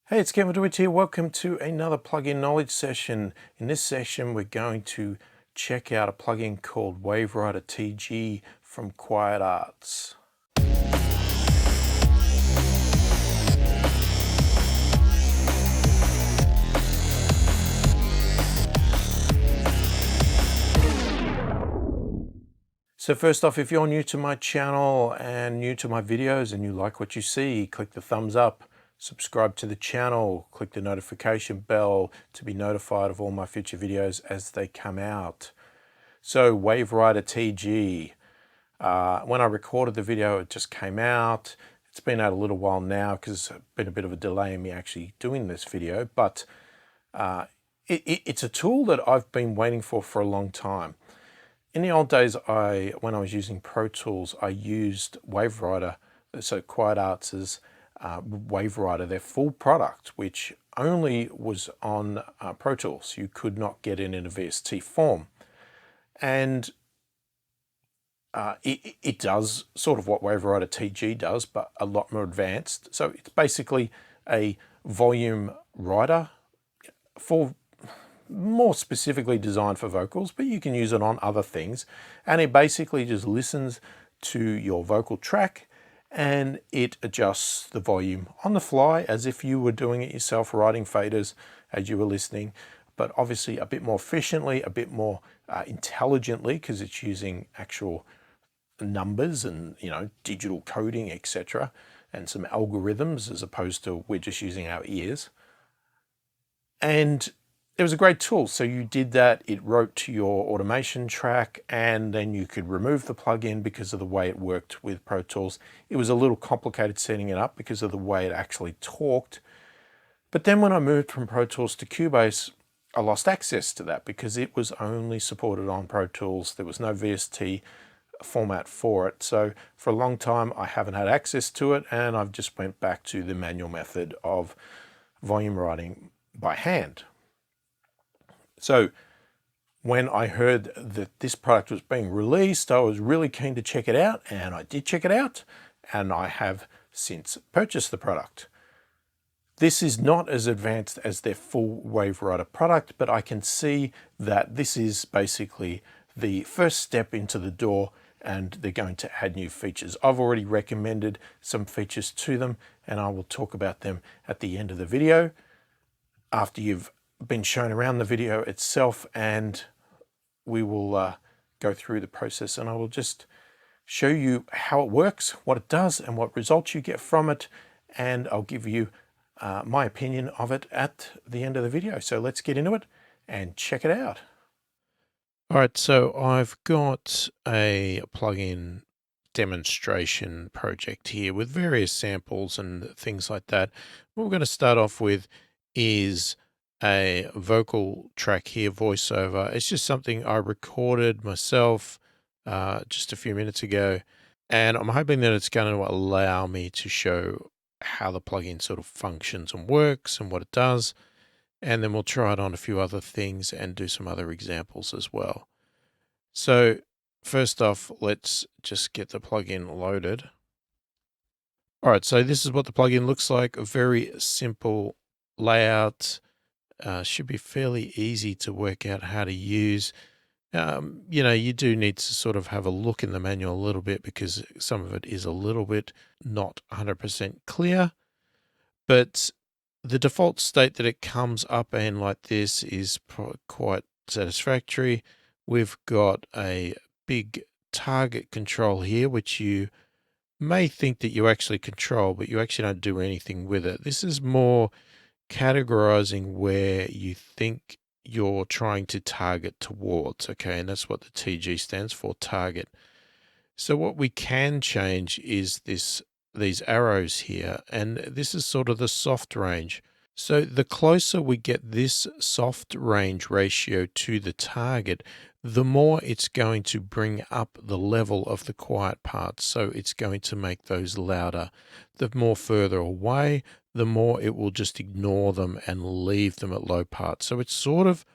Hey, it's Kevin DeWitt here. Welcome to another plugin knowledge session. In this session, we're going to check out a plugin called WaveRider Tg from Quiet Arts. So first off, if you're new to my channel and new to my videos and you like what you see, click the thumbs up, subscribe to the channel, click the notification bell to be notified of all my future videos as they come out. So WaveRider Tg, when I recorded the video, it just came out. It's been out a little while now because there's been a bit of a delay in me actually doing this video, but it's a tool that I've been waiting for a long time. In the old days, when I was using Pro Tools, I used WaveRider, so Quiet Arts' WaveRider, their full product, which only was on Pro Tools. You could not get it in a VST form. And it does sort of what WaveRider Tg does, but a lot more advanced. So it's basically a volume writer more specifically designed for vocals, but you can use it on other things. And it basically just listens to your vocal track and it adjusts the volume on the fly as if you were doing it yourself, writing faders as you were listening, but obviously a bit more efficiently, a bit more intelligently, because it's using actual numbers and digital coding, etc., and some algorithms as opposed to we're just using our ears. And it was a great tool. So you did that, it wrote to your automation track, and then you could remove the plugin because of the way it worked with Pro Tools. It was a little complicated setting it up because of the way it actually talked. But then when I moved from Pro Tools to Cubase, I lost access to that because it was only supported on Pro Tools. There was no VST format for it. So for a long time, I haven't had access to it, and I've just went back to the manual method of volume writing by hand. So when I heard that this product was being released, I was really keen to check it out, and I did check it out, and I have since purchased the product. This is not as advanced as their full WaveRider product, but I can see that this is basically the first step into the door, and they're going to add new features. I've already recommended some features to them, and I will talk about them at the end of the video after you've been shown around the video itself, and we will go through the process, and I will just show you how it works, what it does, and what results you get from it, and I'll give you my opinion of it at the end of the video. So let's get into it and check it out. All right, so I've got a plugin demonstration project here with various samples and things like that. What we're going to start off with is a vocal track here, voiceover. It's just something I recorded myself just a few minutes ago, and I'm hoping that it's going to allow me to show how the plugin sort of functions and works and what it does, and then we'll try it on a few other things and do some other examples as well. So first off, let's just get the plugin loaded. All right, so this is what the plugin looks like. A very simple layout. Should be fairly easy to work out how to use. You do need to sort of have a look in the manual a little bit because some of it is a little bit not 100% clear. But the default state that it comes up in like this is quite satisfactory. We've got a big target control here, which you may think that you actually control, but you actually don't do anything with it. This is more categorizing where you think you're trying to target towards, okay? And that's what the TG stands for, target. So what we can change is these arrows here, and this is sort of the soft range. So the closer we get this soft range ratio to the target, the more it's going to bring up the level of the quiet parts. So it's going to make those louder. The more further away, the more it will just ignore them and leave them at low parts. So it's sort of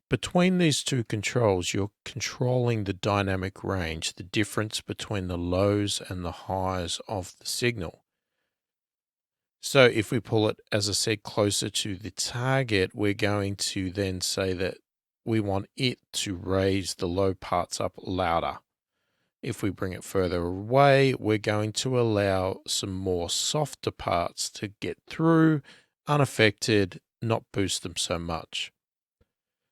between these two controls, you're controlling the dynamic range, the difference between the lows and the highs of the signal. So if we pull it, as I said, closer to the target, we're going to then say that we want it to raise the low parts up louder. If we bring it further away, we're going to allow some more softer parts to get through unaffected, not boost them so much.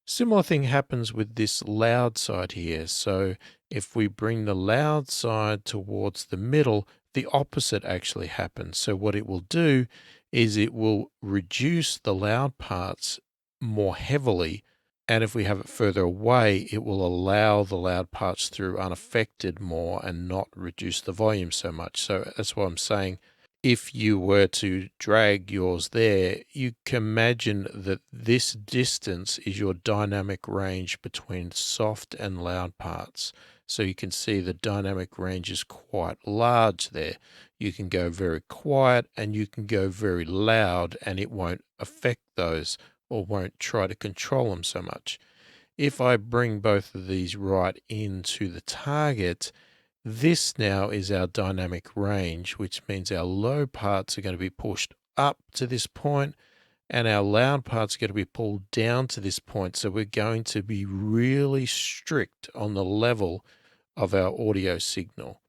Similar thing happens with this loud side here. So if we bring the loud side towards the middle, the opposite actually happens. So what it will do is it will reduce the loud parts more heavily. And if we have it further away, it will allow the loud parts through unaffected more and not reduce the volume so much. So that's what I'm saying. If you were to drag yours there, you can imagine that this distance is your dynamic range between soft and loud parts. So you can see the dynamic range is quite large there. You can go very quiet and you can go very loud, and it won't affect those or won't try to control them so much. If I bring both of these right into the target, this now is our dynamic range, which means our low parts are going to be pushed up to this point and our loud parts are going to be pulled down to this point. So we're going to be really strict on the level of our audio signal.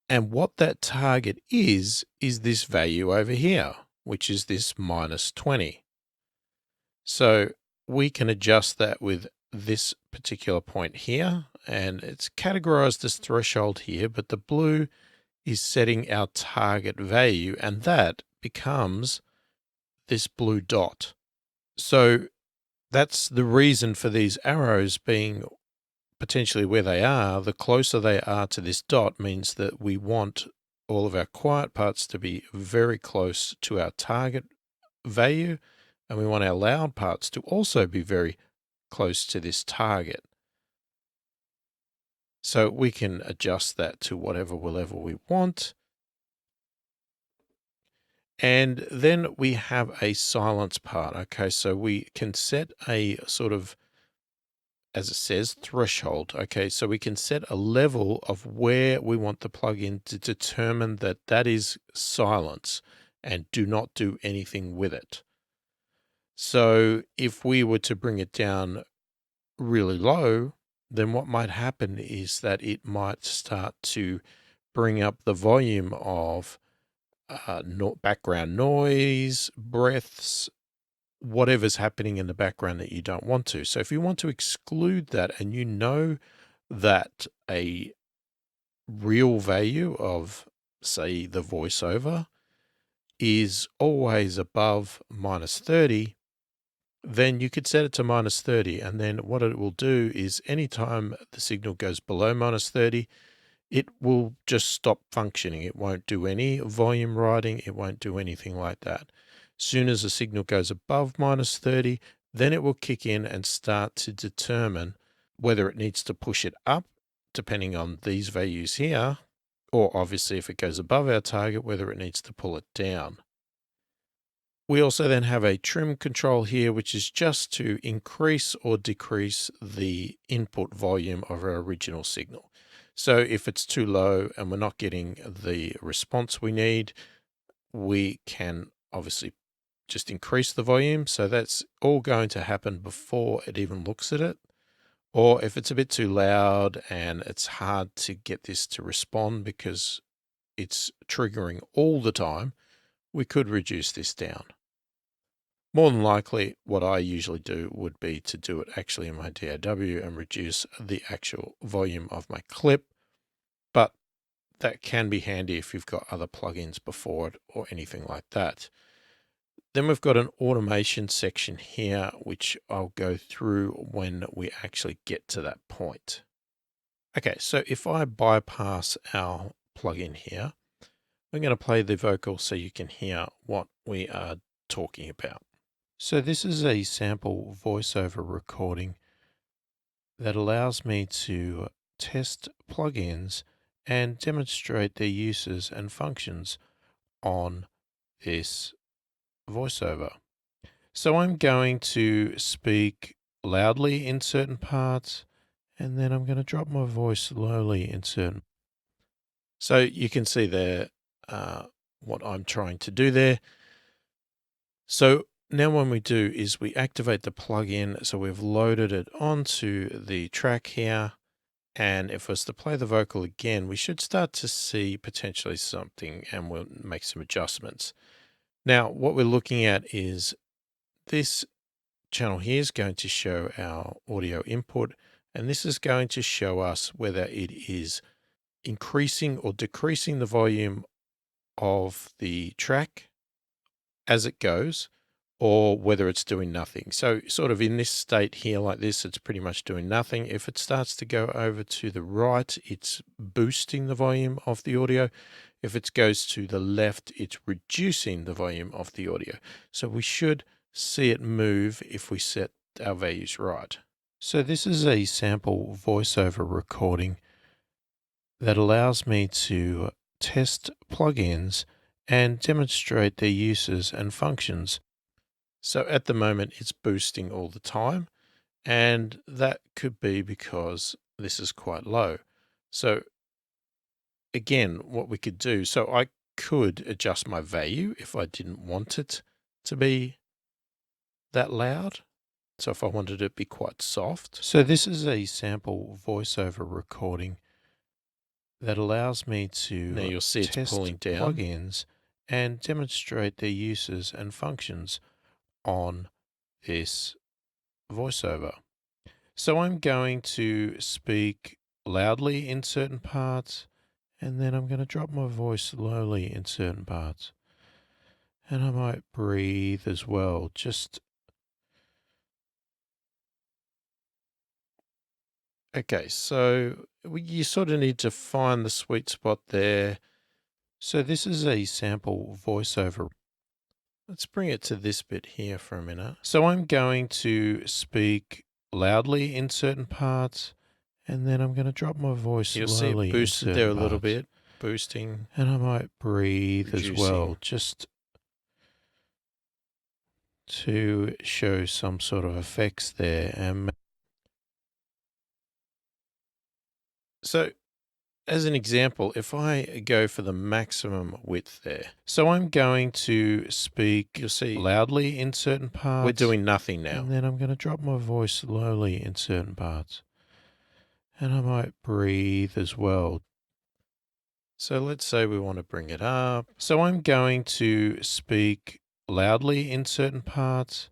And what that target is this value over here, which is this minus 20. So we can adjust that with this particular point here, and it's categorized as threshold here, but the blue is setting our target value, and that becomes this blue dot. So that's the reason for these arrows being potentially where they are. The closer they are to this dot means that we want all of our quiet parts to be very close to our target value, and we want our loud parts to also be very close to this target. So we can adjust that to whatever level we want. And then we have a silence part. Okay, so we can set a sort of, as it says, threshold. Okay, so we can set a level of where we want the plugin to determine that that is silence and do not do anything with it. So if we were to bring it down really low, then what might happen is that it might start to bring up the volume of background noise, breaths, whatever's happening in the background that you don't want to. So if you want to exclude that, and you know that a real value of, say, the voiceover is always above minus 30, then you could set it to minus 30. And then what it will do is anytime the signal goes below minus 30, it will just stop functioning. It won't do any volume writing. It won't do anything like that. Soon as the signal goes above minus 30, then it will kick in and start to determine whether it needs to push it up, depending on these values here, or obviously if it goes above our target, whether it needs to pull it down. We also then have a trim control here, which is just to increase or decrease the input volume of our original signal. So if it's too low and we're not getting the response we need, we can obviously just increase the volume. So that's all going to happen before it even looks at it. Or if it's a bit too loud and it's hard to get this to respond because it's triggering all the time, we could reduce this down. More than likely, what I usually do would be to do it actually in my DAW and reduce the actual volume of my clip, but that can be handy if you've got other plugins before it or anything like that. Then we've got an automation section here, which I'll go through when we actually get to that point. Okay, so if I bypass our plugin here, I'm going to play the vocal so you can hear what we are talking about. So this is a sample voiceover recording that allows me to test plugins and demonstrate their uses and functions on this voiceover. So I'm going to speak loudly in certain parts, and then I'm going to drop my voice slowly in certain. So you can see there what I'm trying to do there. So now what we do is we activate the plugin. So we've loaded it onto the track here. And if I was to play the vocal again, we should start to see potentially something, and we'll make some adjustments. Now, what we're looking at is this channel here is going to show our audio input, and this is going to show us whether it is increasing or decreasing the volume of the track as it goes, or whether it's doing nothing. So sort of in this state here like this, it's pretty much doing nothing. If it starts to go over to the right, it's boosting the volume of the audio. If it goes to the left, it's reducing the volume of the audio. So we should see it move if we set our values right. So this is a sample voiceover recording that allows me to test plugins and demonstrate their uses and functions. So at the moment it's boosting all the time, and that could be because this is quite low. So again, what we could do, so I could adjust my value if I didn't want it to be that loud. So if I wanted it to be quite soft. So this is a sample voiceover recording that allows me to now you'll see it's test pulling down plugins and demonstrate their uses and functions on this voiceover. So I'm going to speak loudly in certain parts, and then I'm going to drop my voice slowly in certain parts. And I might breathe as well, just okay. So you sort of need to find the sweet spot there. So this is a sample voiceover. Let's bring it to this bit here for a minute. So I'm going to speak loudly in certain parts, and then I'm going to drop my voice You'll slowly see it boosted there a little bit, boosting. And I might breathe reducing. As well, just to show some sort of effects there. And so as an example, if I go for the maximum width there, so I'm going to speak, you'll see, loudly in certain parts. We're doing nothing now. And then I'm going to drop my voice slowly in certain parts. And I might breathe as well. So let's say we want to bring it up. So I'm going to speak loudly in certain parts,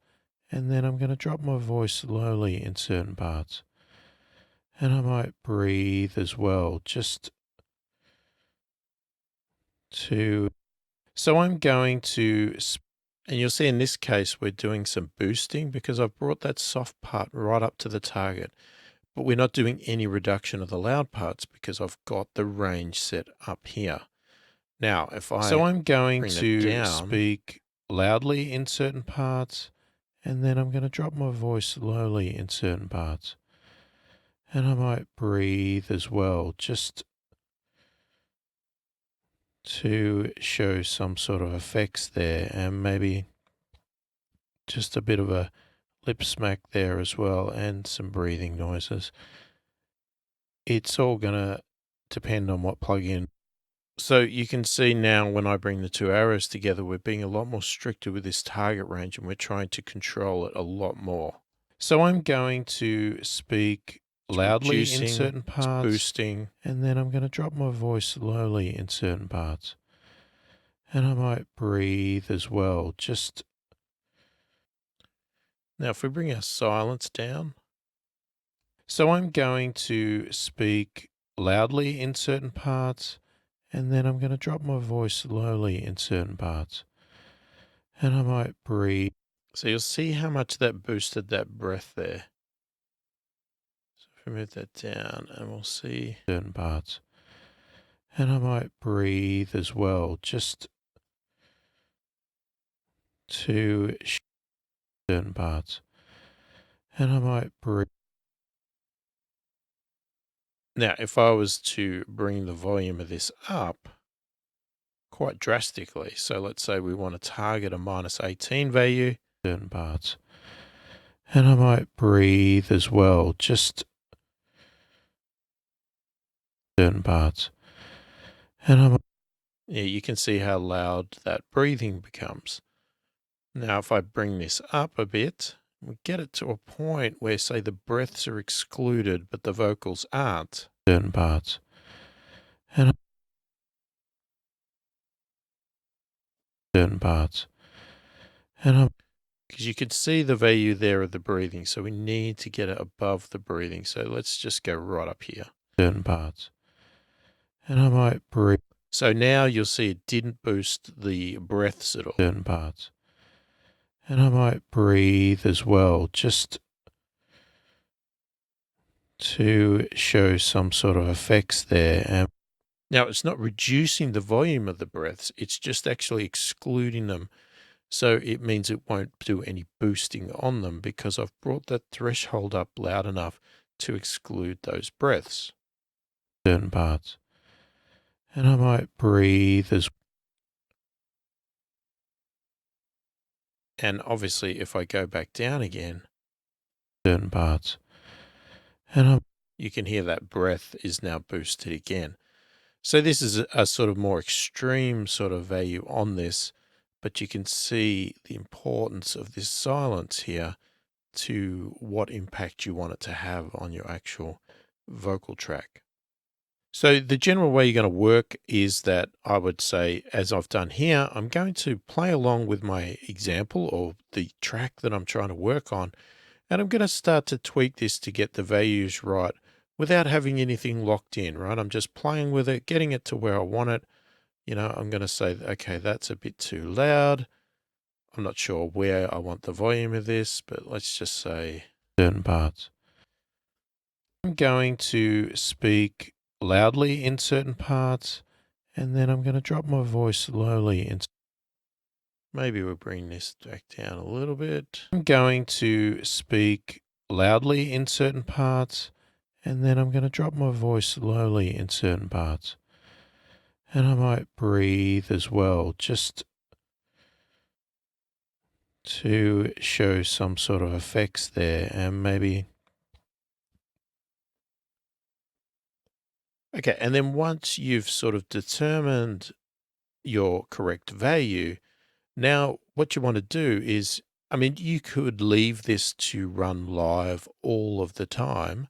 and then I'm going to drop my voice slowly in certain parts. And I might breathe as well, just to, so I'm going to, and you'll see in this case, we're doing some boosting because I've brought that soft part right up to the target, but we're not doing any reduction of the loud parts because I've got the range set up here. Now, if I'm going to speak loudly in certain parts, and then I'm going to drop my voice slowly in certain parts. And I might breathe as well, just to show some sort of effects there, and maybe just a bit of a lip smack there as well, and some breathing noises. It's all going to depend on what plugin. So you can see now when I bring the two arrows together, we're being a lot more stricter with this target range, and we're trying to control it a lot more. So I'm going to speak loudly in certain parts, boosting, and then I'm going to drop my voice slowly in certain parts. And I might breathe as well, just. Now if we bring our silence down. So I'm going to speak loudly in certain parts, and then I'm going to drop my voice slowly in certain parts. And I might breathe. So you'll see how much that boosted that breath there. So if we move that down, and we'll see certain parts. And I might breathe as well, just to certain parts. And I might breathe. Now, if I was to bring the volume of this up quite drastically, so let's say we want to target a -18 value, certain parts, and I might breathe as well, just certain parts, and yeah, you can see how loud that breathing becomes. Now, if I bring this up a bit, we get it to a point where, say, the breaths are excluded, but the vocals aren't. Certain parts. And certain parts. And because you can see the value there of the breathing, so we need to get it above the breathing. So let's just go right up here. Certain parts. And I might breathe. So now you'll see it didn't boost the breaths at all. Certain parts. And I might breathe as well, just to show some sort of effects there. And now it's not reducing the volume of the breaths, it's just actually excluding them. So it means it won't do any boosting on them because I've brought that threshold up loud enough to exclude those breaths. Certain parts. And I might breathe as well. And obviously if I go back down again, certain parts. And you can hear that breath is now boosted again. So this is a sort of more extreme sort of value on this, but you can see the importance of this silence here to what impact you want it to have on your actual vocal track. So the general way you're going to work is that I would say, as I've done here, I'm going to play along with my example or the track that I'm trying to work on. And I'm going to start to tweak this to get the values right without having anything locked in, right? I'm just playing with it, getting it to where I want it. You know, I'm going to say, okay, that's a bit too loud. I'm not sure where I want the volume of this, but let's just say certain parts. I'm going to speak loudly in certain parts, and then I'm going to drop my voice slowly. Maybe we'll bring this back down a little bit. I'm going to speak loudly in certain parts, and then I'm going to drop my voice slowly in certain parts. And I might breathe as well, just to show some sort of effects there, and maybe. Okay, and then once you've sort of determined your correct value, now what you want to do is, I mean, you could leave this to run live all of the time,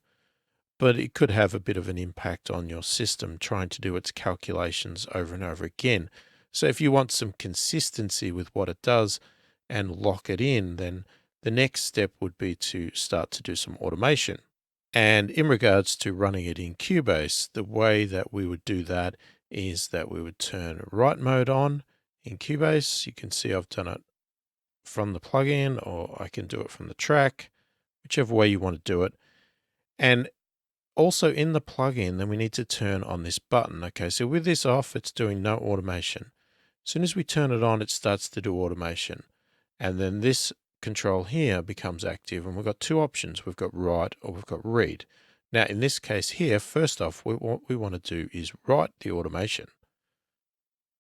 but it could have a bit of an impact on your system trying to do its calculations over and over again. So if you want some consistency with what it does and lock it in, then the next step would be to start to do some automation. And in regards to running it in Cubase, the way that we would do that is that we would turn write mode on in Cubase. You can see I've done it from the plugin, or I can do it from the track, whichever way you want to do it. And also in the plugin, then we need to turn on this button. Okay, so with this off, it's doing no automation. As soon as we turn it on, it starts to do automation. And then this control here becomes active, and we've got two options. We've got write or we've got read. Now, in this case here, first off, what we want to do is write the automation.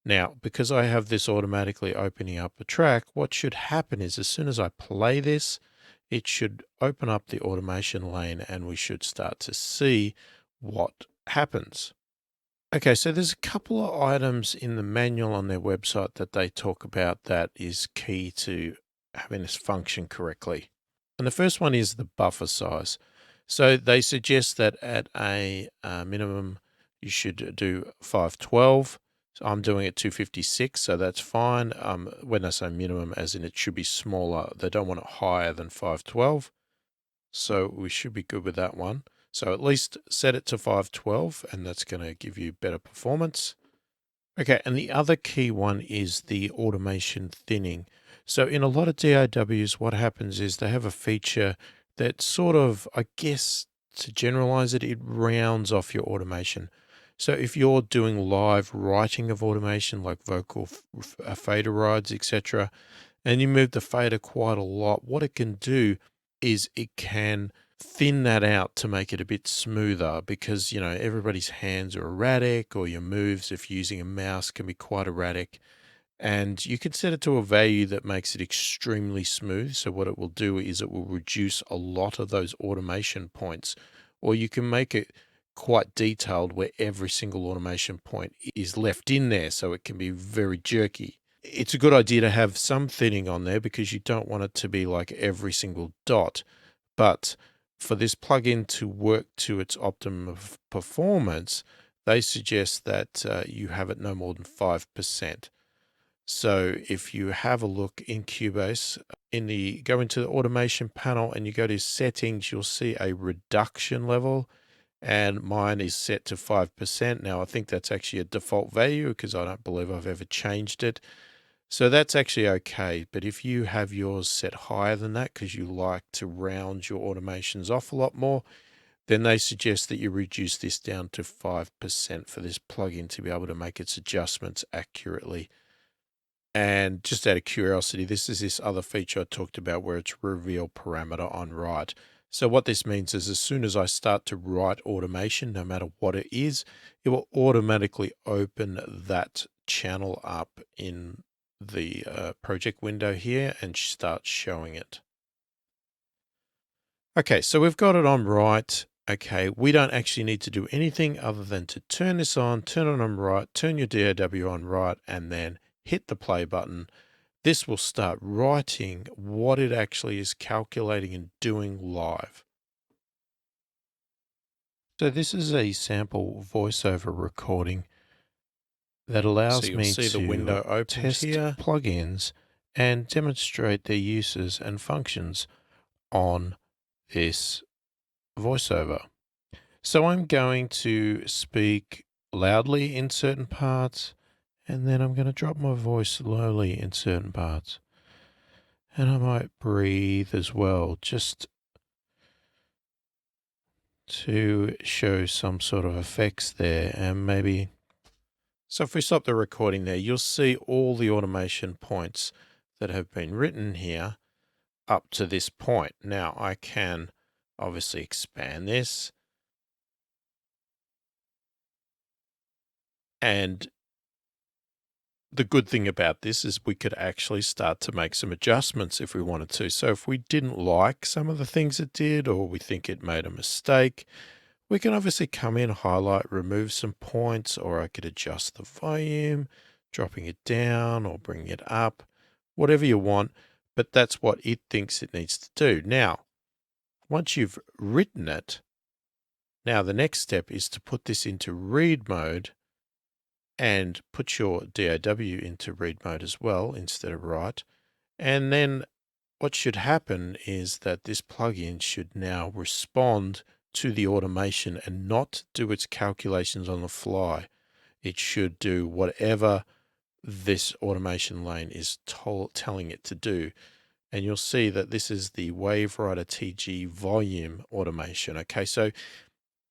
Now, because I have this automatically opening up a track, what should happen is as soon as I play this, it should open up the automation lane and we should start to see what happens. Okay, so there's a couple of items in the manual on their website that they talk about that is key to having this function correctly. And the first one is the buffer size. So they suggest that at a minimum, you should do 512. So I'm doing it 256, so that's fine. When I say minimum, as in it should be smaller, they don't want it higher than 512. So we should be good with that one. So at least set it to 512, and that's going to give you better performance. Okay, and the other key one is the automation thinning. So in a lot of DAWs, what happens is they have a feature that sort of, I guess, to generalize it, it rounds off your automation. So if you're doing live writing of automation, like vocal fader rides, etc., and you move the fader quite a lot, what it can do is it can thin that out to make it a bit smoother, because, you know, everybody's hands are erratic, or your moves, if you're using a mouse, can be quite erratic. And you can set it to a value that makes it extremely smooth. So what it will do is it will reduce a lot of those automation points, or you can make it quite detailed where every single automation point is left in there, so it can be very jerky. it's a good idea to have some thinning on there because you don't want it to be like every single dot. But for this plugin to work to its optimum of performance, they suggest that you have it no more than 5%. So if you have a look in Cubase, go into the automation panel and you go to settings, you'll see a reduction level, and mine is set to 5%. Now I think that's actually a default value because I don't believe I've ever changed it. So that's actually okay. But if you have yours set higher than that because you like to round your automations off a lot more, then they suggest that you reduce this down to 5% for this plugin to be able to make its adjustments accurately. And just out of curiosity, this is this other feature I talked about where it's reveal parameter on write. So what this means is as soon as I start to write automation, no matter what it is, it will automatically open that channel up in the project window here and start showing it. Okay, so we've got it on write. Okay, we don't actually need to do anything other than to turn this on, turn it on write, turn your DAW on write, and then hit the play button. This will start writing what it actually is calculating and doing live. So this is a sample voiceover recording that allows me to the window opened test here. plugins and demonstrate their uses and functions on this voiceover. So I'm going to speak loudly in certain parts, and then I'm going to drop my voice slowly in certain parts. And I might breathe as well, just to show some sort of effects there. And maybe, so if we stop the recording there, you'll see all the automation points that have been written here up to this point. Now I can obviously expand this. And the good thing about this is we could actually start to make some adjustments if we wanted to. So if we didn't like some of the things it did, or we think it made a mistake, we can obviously come in, highlight, remove some points, or I could adjust the volume, dropping it down or bringing it up, whatever you want. But that's what it thinks it needs to do. Now, once you've written it, now the next step is to put this into read mode and put your DAW into read mode as well instead of write. And then what should happen is that this plugin should now respond to the automation and not do its calculations on the fly. It should do whatever this automation lane is telling it to do. And you'll see that this is the WaveRider Tg volume automation. Okay, so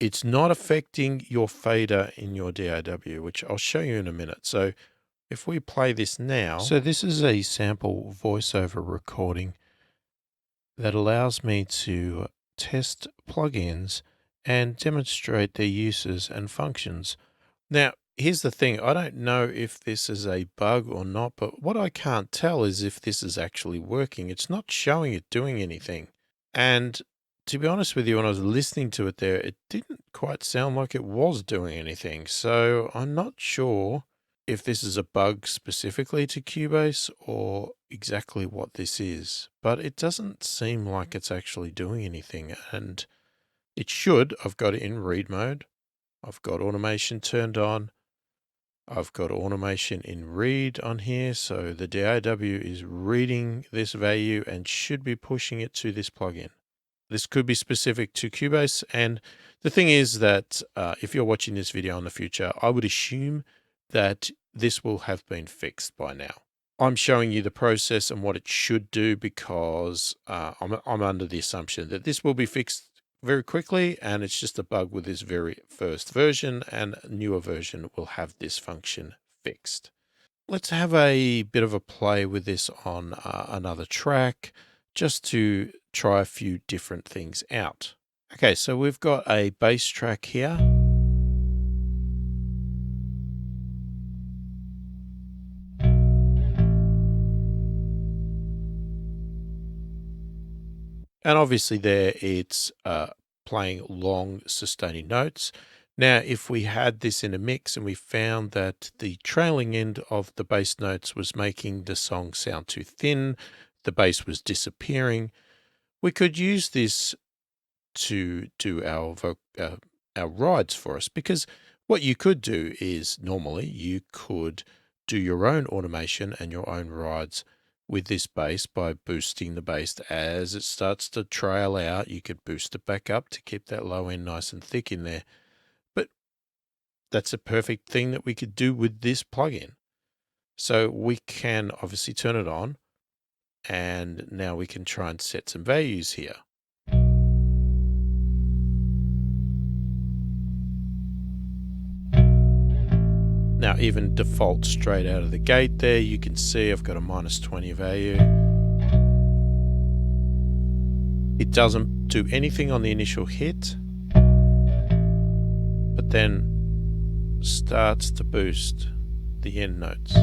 it's not affecting your fader in your DAW, which I'll show you in a minute. So if we play this now. So this is a sample voiceover recording that allows me to test plugins and demonstrate their uses and functions. Now, here's the thing. I don't know if this is a bug or not, but what I can't tell is if this is actually working. It's not showing it doing anything. And to be honest with you, when I was listening to it there, it didn't quite sound like it was doing anything. So I'm not sure if this is a bug specifically to Cubase or exactly what this is, but it doesn't seem like it's actually doing anything. And it should. I've got it in read mode. I've got automation turned on. I've got automation in read on here. So the DAW is reading this value and should be pushing it to this plugin. This could be specific to Cubase. And the thing is that if you're watching this video in the future, I would assume that this will have been fixed by now. I'm showing you the process and what it should do because I'm under the assumption that this will be fixed very quickly, and it's just a bug with this very first version, and a newer version will have this function fixed. Let's have a bit of a play with this on another track just to try a few different things out. Okay, so we've got a bass track here. And obviously there it's playing long sustaining notes. Now, if we had this in a mix and we found that the trailing end of the bass notes was making the song sound too thin, the bass was disappearing, we could use this to do our rides for us, because what you could do is normally you could do your own automation and your own rides with this bass by boosting the bass as it starts to trail out. You could boost it back up to keep that low end nice and thick in there. But that's a perfect thing that we could do with this plugin. So we can obviously turn it on, and now we can try and set some values here. Now, even default straight out of the gate there, you can see I've got a -20 value. It doesn't do anything on the initial hit, but then starts to boost the end notes.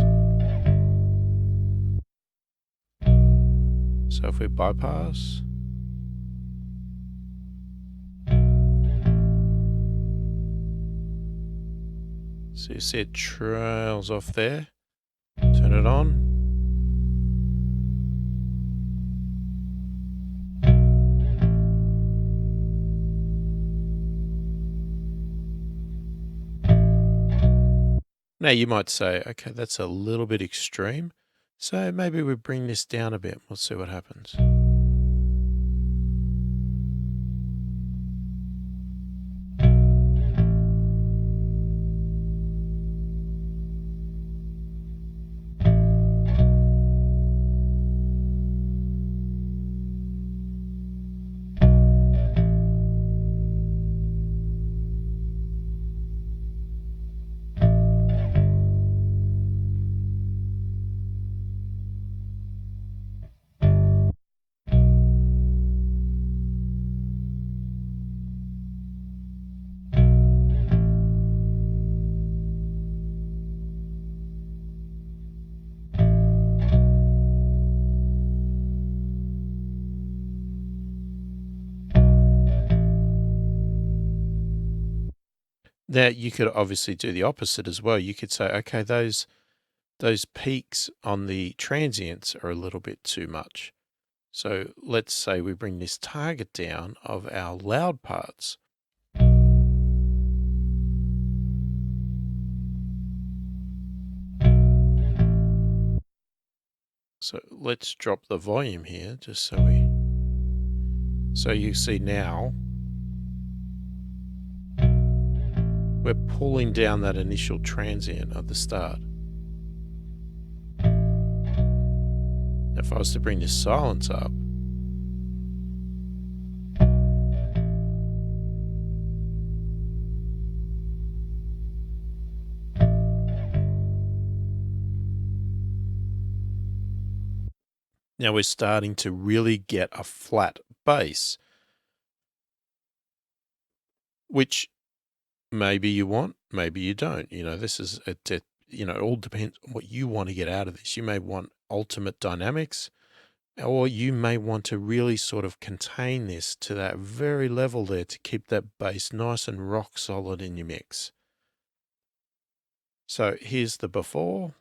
So if we bypass, so you see it trails off there. Turn it on. Now you might say, okay, that's a little bit extreme. So maybe we bring this down a bit. We'll see what happens. Now you could obviously do the opposite as well. You could say, okay, those peaks on the transients are a little bit too much. So let's say we bring this target down of our loud parts. So let's drop the volume here just so you see now we're pulling down that initial transient of the start. If I was to bring this silence up, now we're starting to really get a flat bass, which maybe you want, maybe you don't. You know, this is it all depends on what you want to get out of this. You may want ultimate dynamics, or you may want to really sort of contain this to that very level there to keep that bass nice and rock solid in your mix. So here's the before.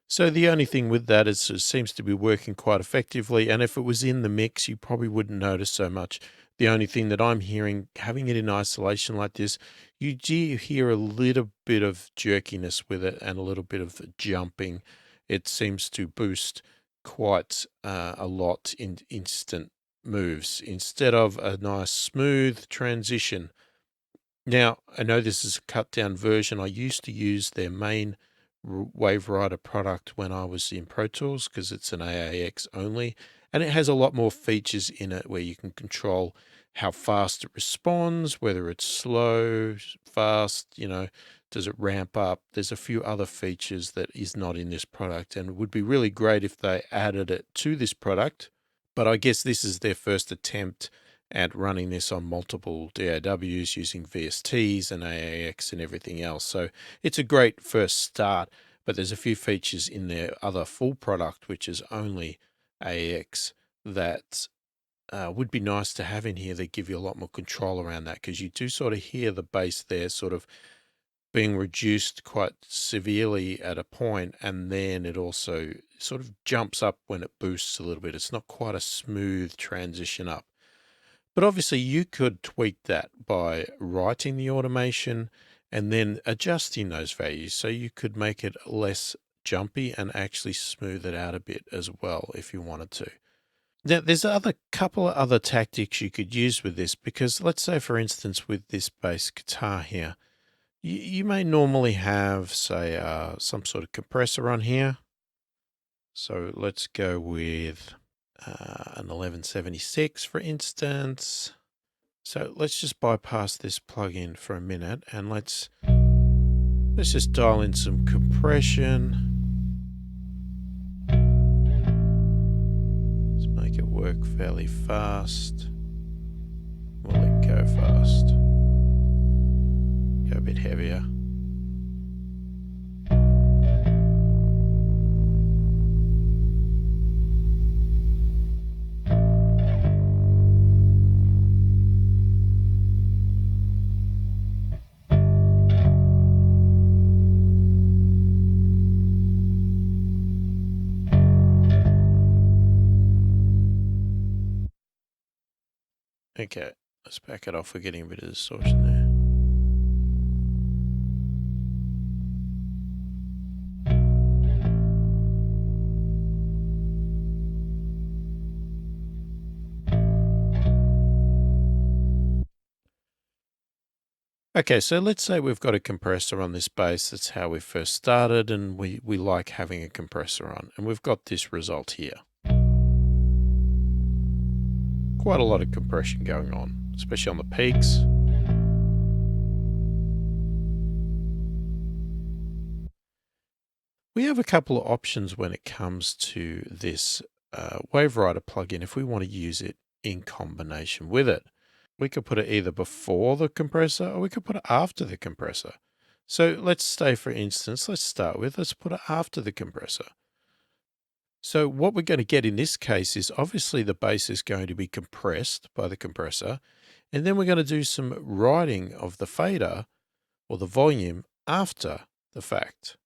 So the only thing with that is it seems to be working quite effectively. And if it was in the mix, you probably wouldn't notice so much. The only thing that I'm hearing, having it in isolation like this, you do hear a little bit of jerkiness with it and a little bit of jumping. It seems to boost quite a lot in instant moves instead of a nice smooth transition. Now, I know this is a cut down version. I used to use their main WaveRider product when I was in Pro Tools because it's an AAX only, and it has a lot more features in it where you can control how fast it responds, whether it's slow, fast, does it ramp up? There's a few other features that is not in this product, and it would be really great if they added it to this product. But I guess this is their first attempt at running this on multiple DAWs using VSTs and AAX and everything else. So it's a great first start, but there's a few features in their other full product, which is only AAX, that would be nice to have in here. They give you a lot more control around that, because you do sort of hear the bass there sort of being reduced quite severely at a point, and then it also sort of jumps up when it boosts a little bit. It's not quite a smooth transition up. But obviously you could tweak that by writing the automation and then adjusting those values. So you could make it less jumpy and actually smooth it out a bit as well if you wanted to. Now, there's a couple of other tactics you could use with this, because let's say, for instance, with this bass guitar here, you may normally have, say, some sort of compressor on here. So let's go with an 1176, for instance. So let's just bypass this plugin for a minute, and let's just dial in some compression. Let's make it work fairly fast. We'll let go fast. Go a bit heavier. Okay, let's back it off. We're getting a bit of distortion there. Okay, so let's say we've got a compressor on this bass. That's how we first started, and we like having a compressor on. And we've got this result here. Quite a lot of compression going on, especially on the peaks. We have a couple of options when it comes to this WaveRider plugin if we want to use it in combination with it. We could put it either before the compressor or we could put it after the compressor. So let's say, for instance, let's put it after the compressor. So what we're going to get in this case is obviously the bass is going to be compressed by the compressor, and then we're going to do some writing of the fader or the volume after the fact.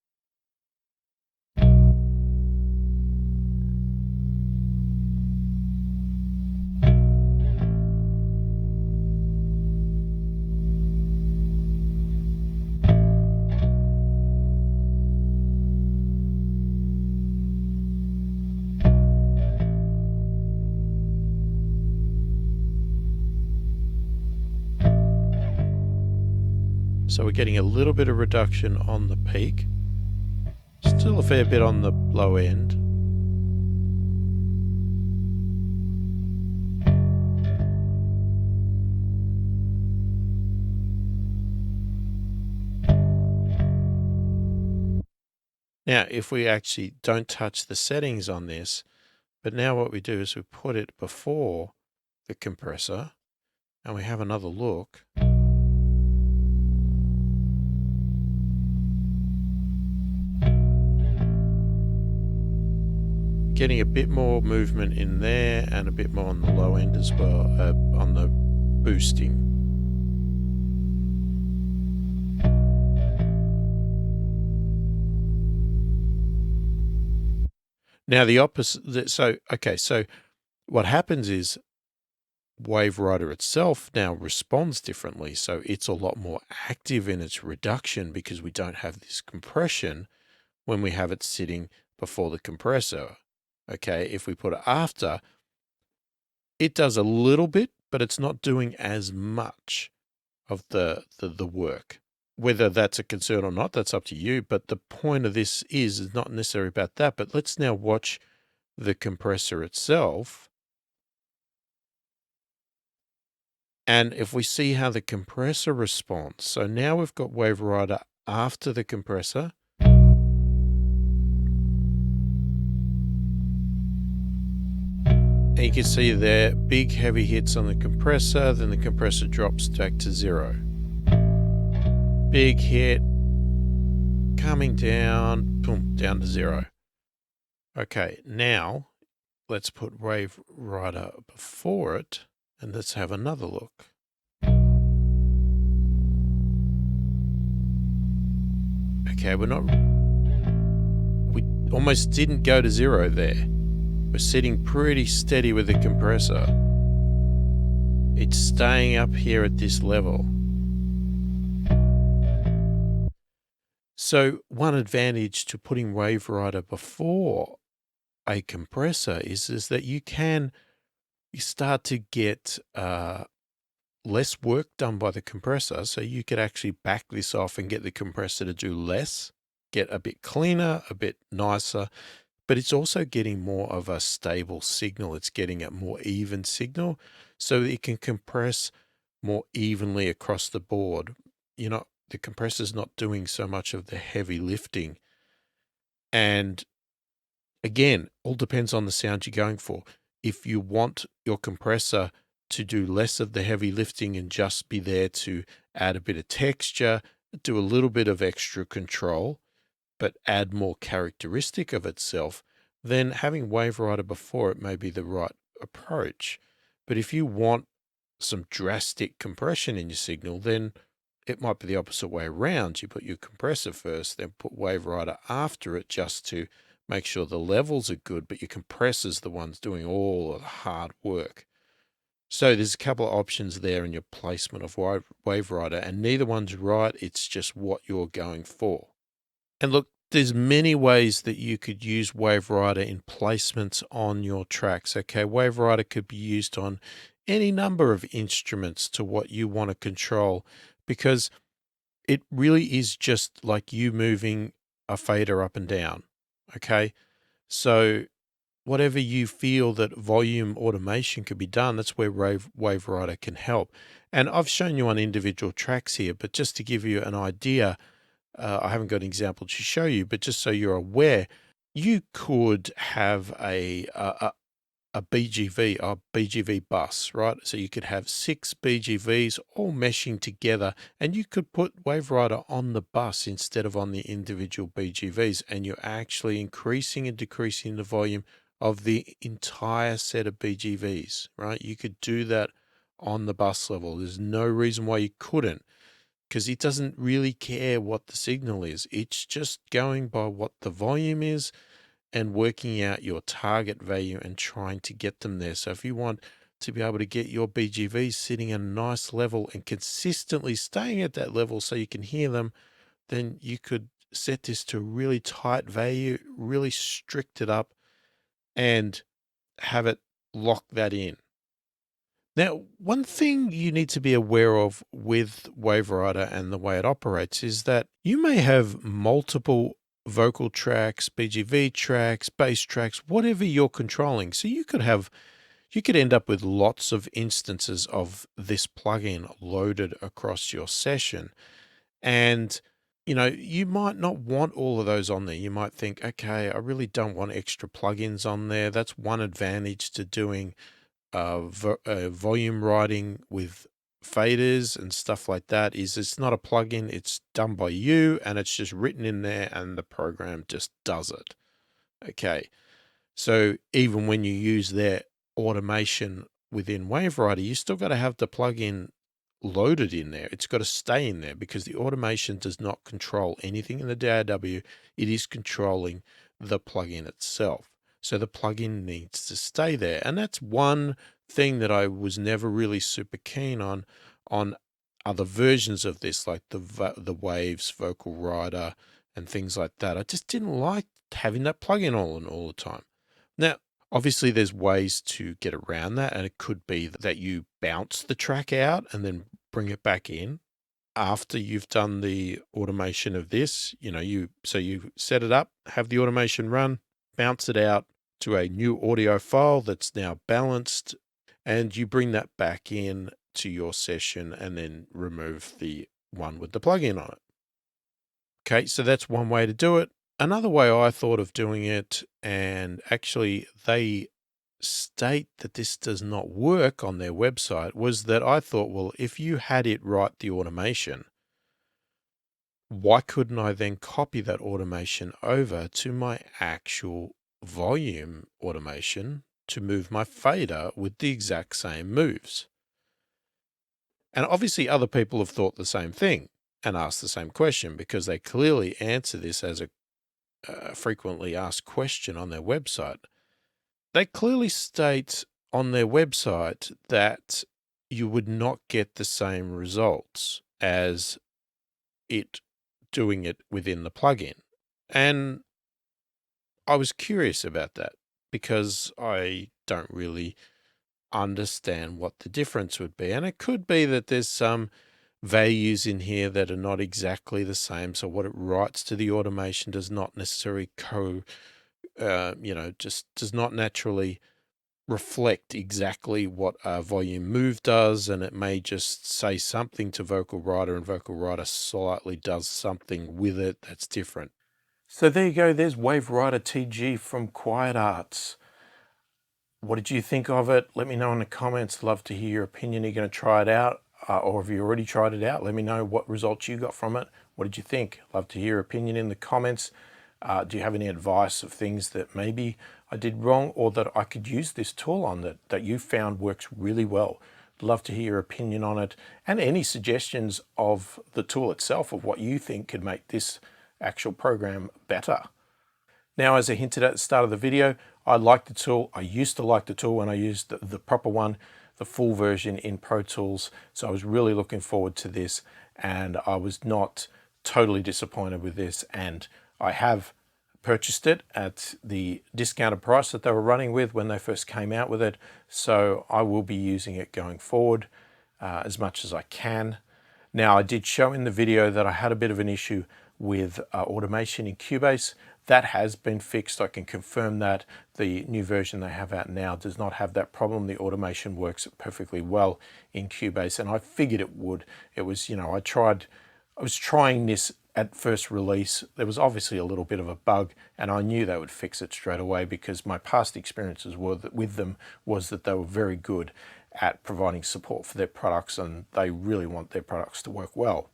So we're getting a little bit of reduction on the peak, still a fair bit on the low end. Now, if we actually don't touch the settings on this, but now what we do is we put it before the compressor and we have another look. Getting a bit more movement in there and a bit more on the low end as well, on the boosting. Now the opposite, so what happens is WaveRider itself now responds differently. So it's a lot more active in its reduction because we don't have this compression when we have it sitting before the compressor. Okay, if we put it after, it does a little bit, but it's not doing as much of the work. whether that's a concern or not, that's up to you. But the point of this is not necessarily about that. But let's now watch the compressor itself. And if we see how the compressor responds, so now we've got WaveRider after the compressor. And you can see there, big heavy hits on the compressor, then the compressor drops back to 0. Big hit, coming down, boom, down to 0. Okay, now let's put WaveRider before it, and let's have another look. Okay, we almost didn't go to 0 there. We're sitting pretty steady with the compressor. It's staying up here at this level. So one advantage to putting WaveRider before a compressor is that you start to get less work done by the compressor. So you could actually back this off and get the compressor to do less, get a bit cleaner, a bit nicer, but it's also getting more of a stable signal. It's getting a more even signal so that it can compress more evenly across the board. You know, the compressor's not doing so much of the heavy lifting. And again, all depends on the sound you're going for. If you want your compressor to do less of the heavy lifting and just be there to add a bit of texture, do a little bit of extra control, but add more characteristic of itself, then having WaveRider before it may be the right approach. But if you want some drastic compression in your signal, then it might be the opposite way around. You put your compressor first, then put WaveRider after it just to make sure the levels are good, but your compressor's the one's doing all of the hard work. So there's a couple of options there in your placement of WaveRider, and neither one's right. It's just what you're going for. And look, there's many ways that you could use WaveRider in placements on your tracks. Okay, WaveRider could be used on any number of instruments to what you want to control, because it really is just like you moving a fader up and down. Okay, so whatever you feel that volume automation could be done, that's where WaveRider can help. And I've shown you on individual tracks here, but just to give you an idea, I haven't got an example to show you, but just so you're aware, you could have a BGV bus, right? So you could have 6 BGVs all meshing together, and you could put WaveRider on the bus instead of on the individual BGVs, and you're actually increasing and decreasing the volume of the entire set of BGVs, right? You could do that on the bus level. There's no reason why you couldn't, because it doesn't really care what the signal is. It's just going by what the volume is and working out your target value and trying to get them there. So if you want to be able to get your BGVs sitting at a nice level and consistently staying at that level so you can hear them, then you could set this to a really tight value, really strict it up, and have it lock that in. Now, one thing you need to be aware of with WaveRider and the way it operates is that you may have multiple vocal tracks, BGV tracks, bass tracks, whatever you're controlling. So you could end up with lots of instances of this plugin loaded across your session. And you might not want all of those on there. You might think, okay, I really don't want extra plugins on there. That's one advantage to doing volume writing with faders and stuff like that, is it's not a plugin. It's done by you, and it's just written in there, and the program just does it. Okay. So even when you use their automation within WaveRider, you still got to have the plugin loaded in there. It's got to stay in there because the automation does not control anything in the DAW. It is controlling the plugin itself. So the plugin needs to stay there. And that's one thing that I was never really super keen on other versions of this, like the Waves Vocal Rider and things like that. I just didn't like having that plugin on all the time. Now, obviously there's ways to get around that, and it could be that you bounce the track out and then bring it back in. after you've done the automation of this. So you set it up, have the automation run, bounce it out to a new audio file that's now balanced, and you bring that back in to your session and then remove the one with the plugin on it. Okay, so that's one way to do it. Another way I thought of doing it, and actually they state that this does not work on their website, was that I thought, well, if you had it write the automation, why couldn't I then copy that automation over to my actual volume automation to move my fader with the exact same moves? And obviously other people have thought the same thing and asked the same question, because they clearly answer this as a frequently asked question on their website. They clearly state on their website that you would not get the same results as it doing it within the plugin. And I was curious about that because I don't really understand what the difference would be. And it could be that there's some values in here that are not exactly the same. So what it writes to the automation does not necessarily just does not naturally reflect exactly what a volume move does, and it may just say something to VocalWriter, and VocalWriter slightly does something with it that's different. So there you go, there's WaveRider TG from Quiet Arts. What did you think of it? Let me know in the comments. Love to hear your opinion. Are you going to try it out? Or have you already tried it out? Let me know what results you got from it. What did you think? Love to hear your opinion in the comments. Do you have any advice of things that maybe I did wrong or that I could use this tool on that you found works really well? Love to hear your opinion on it, and any suggestions of the tool itself, of what you think could make this actual program better. Now, as I hinted at the start of the video, I like the tool. I used to like the tool when I used the proper one, the full version in Pro Tools. So I was really looking forward to this, and I was not totally disappointed with this. And I have purchased it at the discounted price that they were running with when they first came out with it. So I will be using it going forward as much as I can. Now, I did show in the video that I had a bit of an issue with automation in Cubase. That has been fixed. I can confirm that the new version they have out now does not have that problem. The automation works perfectly well in Cubase, and I figured it would. It was, I was trying this at first release. There was obviously a little bit of a bug, and I knew they would fix it straight away because my past experiences with them was that they were very good at providing support for their products, and they really want their products to work well.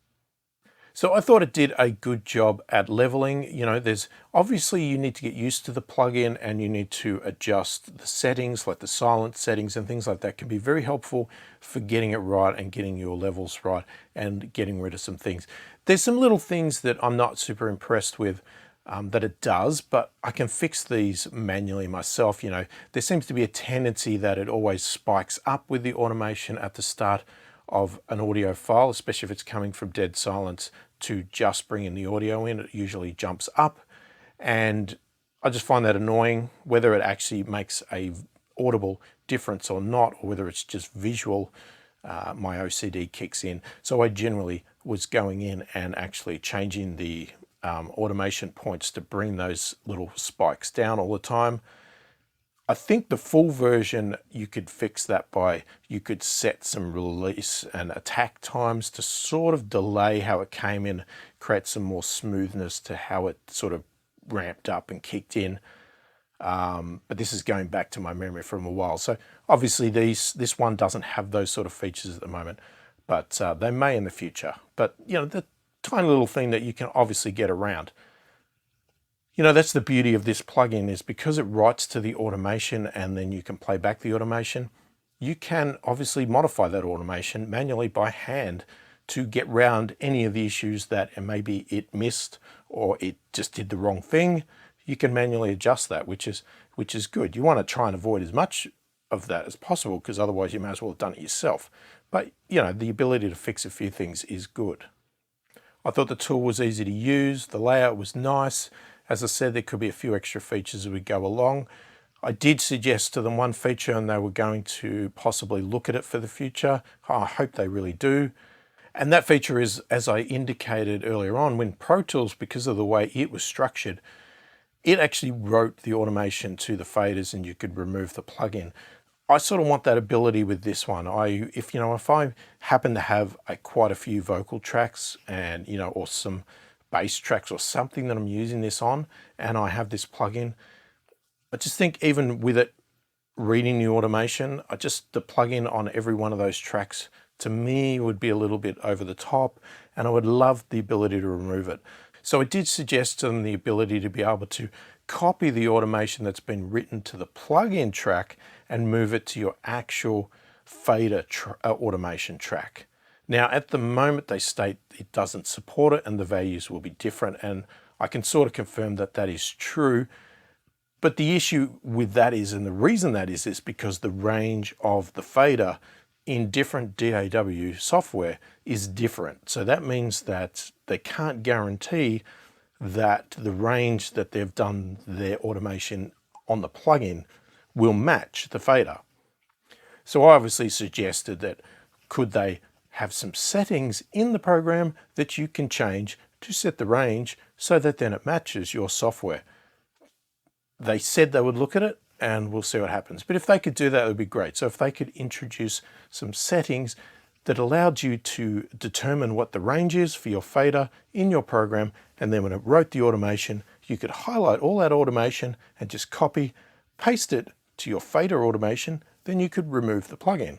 So I thought it did a good job at leveling. There's obviously you need to get used to the plugin, and you need to adjust the settings, like the silence settings and things like that can be very helpful for getting it right and getting your levels right and getting rid of some things. There's some little things that I'm not super impressed with that it does, but I can fix these manually myself. There seems to be a tendency that it always spikes up with the automation at the start of an audio file, especially if it's coming from dead silence to just bring in the audio in. It usually jumps up, and I just find that annoying, whether it actually makes a audible difference or not, or whether it's just visual. My OCD kicks in. So I generally was going in and actually changing the automation points to bring those little spikes down all the time. I think the full version, you could fix that by, you could set some release and attack times to sort of delay how it came in, create some more smoothness to how it sort of ramped up and kicked in. But this is going back to my memory from a while. So obviously this one doesn't have those sort of features at the moment, but they may in the future. But the tiny little thing that you can obviously get around. That's the beauty of this plugin, is because it writes to the automation and then you can play back the automation. You can obviously modify that automation manually by hand to get around any of the issues that maybe it missed or it just did the wrong thing. You can manually adjust that, which is good. You want to try and avoid as much of that as possible, because otherwise you may as well have done it yourself. But the ability to fix a few things is good. I thought the tool was easy to use. The layout was nice. As I said, there could be a few extra features as we go along. I did suggest to them one feature, and they were going to possibly look at it for the future. I hope they really do. And that feature is, as I indicated earlier on, when Pro Tools, because of the way it was structured, it actually wrote the automation to the faders and you could remove the plugin. I sort of want that ability with this one. If I happen to have quite a few vocal tracks and, or some bass tracks or something that I'm using this on, and I have this plugin, I just think even with it reading the automation, the plugin on every one of those tracks to me would be a little bit over the top, and I would love the ability to remove it. So I did suggest to them the ability to be able to copy the automation that's been written to the plugin track and move it to your actual fader automation track. Now, at the moment, they state it doesn't support it and the values will be different, and I can sort of confirm that that is true. But the issue with that is, and the reason that is because the range of the fader in different DAW software is different. So that means that they can't guarantee that the range that they've done their automation on the plugin will match the fader. So I obviously suggested that could they have some settings in the program that you can change to set the range so that then it matches your software. They said they would look at it and we'll see what happens. But if they could do that, it would be great. So if they could introduce some settings that allowed you to determine what the range is for your fader in your program, and then when it wrote the automation, you could highlight all that automation and just copy, paste it to your fader automation, then you could remove the plugin.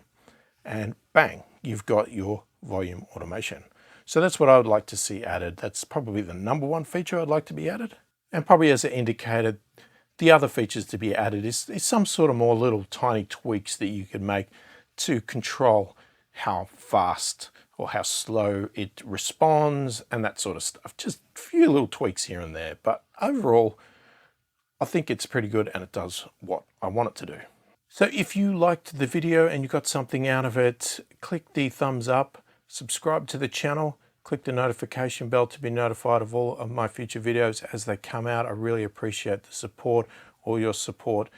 And bang, you've got your volume automation. So that's what I would like to see added. That's probably the #1 feature I'd like to be added. And probably as I indicated, the other features to be added is some sort of more little tiny tweaks that you can make to control how fast or how slow it responds and that sort of stuff. Just a few little tweaks here and there. But overall, I think it's pretty good and it does what I want it to do. So if you liked the video and you got something out of it, click the thumbs up, subscribe to the channel, click the notification bell to be notified of all of my future videos as they come out. I really appreciate the support. All your support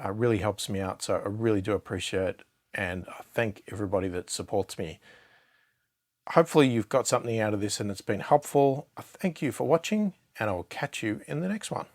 really helps me out. So I really do appreciate it. And I thank everybody that supports me. Hopefully you've got something out of this and it's been helpful. I thank you for watching and I will catch you in the next one.